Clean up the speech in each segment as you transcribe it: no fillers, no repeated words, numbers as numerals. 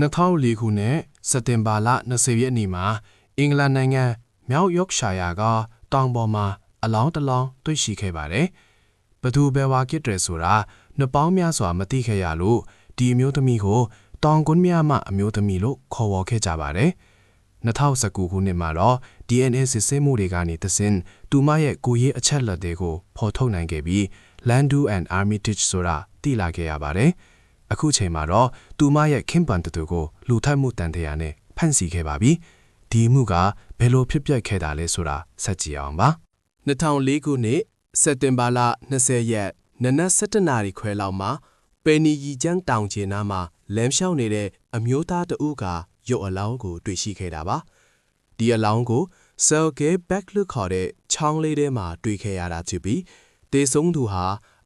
2004ခုနှစ်စက်တင်ဘာလ20ရက်နေ့မှာအင်္ဂလန်နိုင်ငံမြောက်ယောက်ရှာယာကတောင်ပေါ်မှာအလောင်းတစ်လောင်းတွေ့ရှိခဲ့ပါတယ်။ဘသူဘယ်ဝါကစ်တယ်ဆိုတာနှစ်ပေါင်းများစွာမသိခဲ့ရလို့ဒီအမျိုးသမီးကိုတောင်ကွန်းမြမအမျိုးသမီးလို့ခေါ်ဝေါ်ခဲ့ကြပါတယ်။2019ခုနှစ်မှာတော့ DNA စစ်ဆေးမှုတွေကနေတဆင့်သူမရဲ့ကိုယ်ရေးအချက်အလက်တွေကိုဖော်ထုတ်နိုင်ခဲ့ပြီး Landau and Armitage ဆိုတာသိလာခဲ့ရပါတယ်။အခုချိန်မှာတော့သူမရဲ့ခင်ပွန်းတူကိုလူထပ်မှုတန်တရားနဲ့ဖမ်းဆီးခဲ့ပါပြီ။ဒီမှုကဘယ်လိုဖြစ်ပျက်ခဲ့တာလဲဆိုတာဆက်ကြည့်အောင်ပါ။2004ခုနှစ်စက်တင်ဘာလ20ရက်နနက်7:00နာရီခွဲလောက်မှာပယ်နီရီကျန်းတောင်ကျင်းနားမှာလမ်းလျှောက်နေတဲ့အမျိုးသားတဦးကရုပ်အလောင်းကိုတွေ့ရှိခဲ့တာပါ။ဒီအလောင်းကို Sergei Beck လို့ခေါ်တဲ့ချောင်းလေးထဲမှာတွေ့ခဲ့ရတာဖြစ်ပြီးတေဆုံးသူဟာ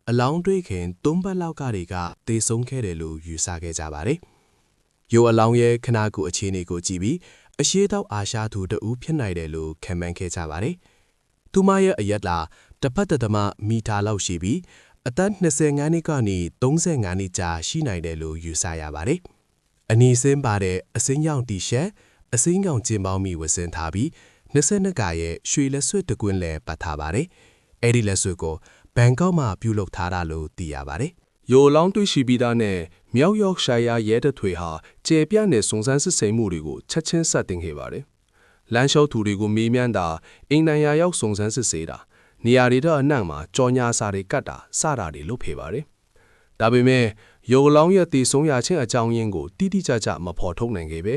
အလောင်းတွေ့ခင်3ပတ်လောက်ကတွေကတေဆုံးခဲ့တယ်လို့ယူဆခဲ့ကြပါတယ်။ရုပ်အလောင်းရဲ့ခနာကိုအခြေအနေကိုကြည့်ပြီးအရှိတောက်အာရှသူတဦးဖြစ်နိုင်တယ်လို့ခန့်မှန်းခဲ့ကြပါတယ်။သူမရဲ့အရက်လာတစ်ပတ်သမမီတာလောက်ရှိပြီးအသက်25နှစ်ကနေ35နှစ်ကြာရှိနိုင်တယ်လို့ယူဆရပါတယ်။အနီးစင်းပါတဲ့အစင်းရောင်တီရှပ်အစင်းကောင်ကျင်းပေါင်းမီဝတ်ဆင်ထားပြီး22ကရဲ့ရွှေလက်စွပ်တကွင်းလည်းပတ်ထားပါတယ်။အဲ့ဒီလက်စွပ်ကိုဘန်ကောက်မှာပြုလုပ်ထားတာလို့သိရပါတယ်။ယိုလောင်းတွေ့ရှိပြီးသားနဲ့မြောက်ယောက်ရှာယာရဲတပ်ဖွဲ့ဟာကျေပြန့်တဲ့စုံစမ်းစစ်ဆေးမှုတွေကိုချက်ချင်းစတင်ခဲ့ပါတယ်။လမ်းလျှောက်သူတွေကိုမေးမြန်းတာအင်တန်ယာရောက်စုံစမ်းစစ်ဆေးတာနေရာတွေတော့အနှံ့မှာကြော်ညာစာတွေကတ်တာစတာတွေလုပ်ခဲ့ပါတယ်။ဒါပေမဲ့ယိုလောင်းရဲ့တည်ဆုံးရခြင်းအကြောင်းရင်းကိုတိတိကျကျမဖော်ထုတ်နိုင်ခဲ့ပဲ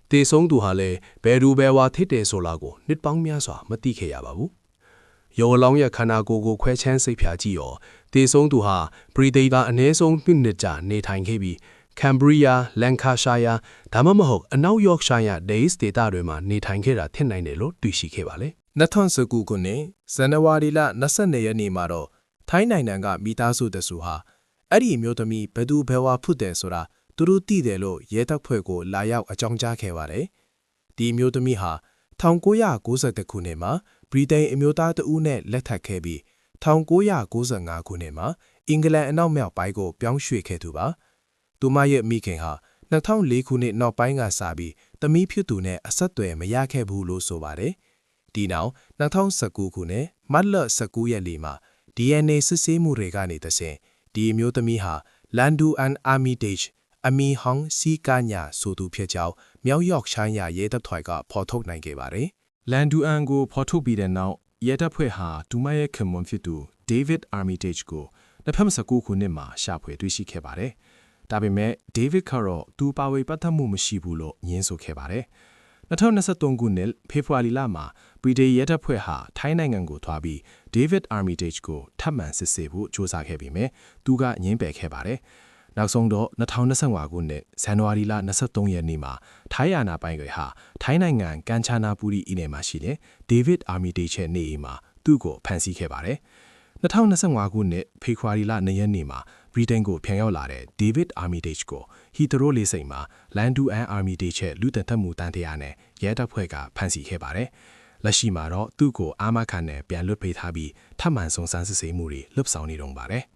တည်ဆုံးသူဟာလည်းဘယ်သူဘယ်ဝါဖြစ်တယ်ဆိုတာကိုနှစ်ပေါင်းများစွာမသိခဲ့ရပါဘူး။ယိုလောင်းရဲ့ခန္ဓာကိုယ်ကိုခွဲချမ်းစိတ်ဖြာကြည့်ရောတည်ဆုံးသူဟာပရီဒေတာအနည်းဆုံးနှစ်ကြာနေထိုင်ခဲ့ပြီးကမ်ဘရီးယားလန်ကာရှာယာဒါမှမဟုတ်အနောက်ယောက်ရှာယာဒေးစ်ဒေတာတွေမှာနေထိုင်ခဲ့တာထင်နိုင်တယ်လို့တွေ့ရှိခဲ့ပါလေ2019ခုနှစ်ဇန်နဝါရီလ22ရက်နေ့မှာတော့ထိုင်းနိုင်ငံကမိသားစုတစုဟာအဲ့ဒီမျိုးသမီးဘယ်သူဘယ်ဝါဖြစ်တယ်ဆိုတာသူတို့သိတယ်လို့ရဲတပ်ဖွဲ့ကိုလာရောက်အကြောင်းကြားခဲ့ပါတယ်ဒီမျိုးသမီးဟာ1990ခုနှစ်မှာဗြိတိန်အမျိုးသားတဦးနဲ့လက်ထပ်ခဲ့ပြီး1995ခုနှစ်မှာအင်္ဂလန်အနောက်မြောက်ပိုင်းကိုပြောင်းရွှေ့ခဲ့သူပါသူမရဲ့မိခင်ဟာ2004ခုနှစ်နောက်ပိုင်းကစပြီးသမီးဖြစ်သူနဲ့အဆက်အသွယ်မရခဲ့ဘူးလို့ဆိုပါတယ်ဒီနောက်2019ခုနှစ်မတ်လ19ရက်နေ့မှာ DNA စစ်ဆေးမှုတွေကနေတဆင့်ဒီမျိုးသမီးဟာ Landau and Armitage အမီဟောင်းစီကာညာဆိုသူဖြစ်ကြောင်းမြောက်ယောက်ရှိုင်းယာရဲတပ်ဖွဲ့ကဖော်ထုတ်နိုင်ခဲ့ပါတယ်။ Landau and ကိုဖော်ထုတ်ပြီးတဲ့နောက်ရဲတပ်ဖွဲ့ဟာသူမရဲ့ခင်မွန်းဖြစ်သူ David Armitage ကို2019ခုနှစ်မှာရှာဖွေတွေ့ရှိခဲ့ပါတယ်။ဒါပေမဲ့ David ကတော့သူပါဝေပတ်သက်မှုမရှိဘူးလို့ညင်းဆိုခဲ့ပါတယ်။2023ခုနှစ်ဖေဖော်ဝါရီလမှာဗြိတိန်ရဲတပ်ဖွဲ့ဟာထိုင်းနိုင်ငံကိုသွားပြီး David Armitage ကိုထပ်မံစစ်ဆေးဖို့ကြိုးစားခဲ့ပေမဲ့သူကငြင်းပယ်ခဲ့ပါတယ်။နောက်ဆုံးတော့2025ခုနှစ်ဇန်နဝါရီလ23ရက်နေ့မှာထိုင်းအာဏာပိုင်တွေဟာထိုင်းနိုင်ငံကန်ချာနာပူရီအီနယ်မှာရှိတဲ့ David Armitage ရဲ့နေအိမ်မှာသူ့ကိုဖမ်းဆီးခဲ့ပါတယ်။2025ခုနှစ်ဖေဖော်ဝါရီလ2ရက်နေ့မှာဗြိတိန်ကိုပြန်ရောက်လာတဲ့ David Armitage ကိုဟီသရိုလေးစိန်မှာ Landau and Armitage ရဲ့လူသက်သက်မှုတန်တရားနဲ့ရဲတပ်ဖွဲ့ကဖမ်းဆီးခဲ့ပါတယ်။လက်ရှိမှာတော့သူ့ကိုအာမခံနဲ့ပြန်လွှတ်ပေးထားပြီးထပ်မံစုံစမ်းစစ်ဆေးမှုတွေလှုပ်ဆောင်နေတော့ပါတယ်။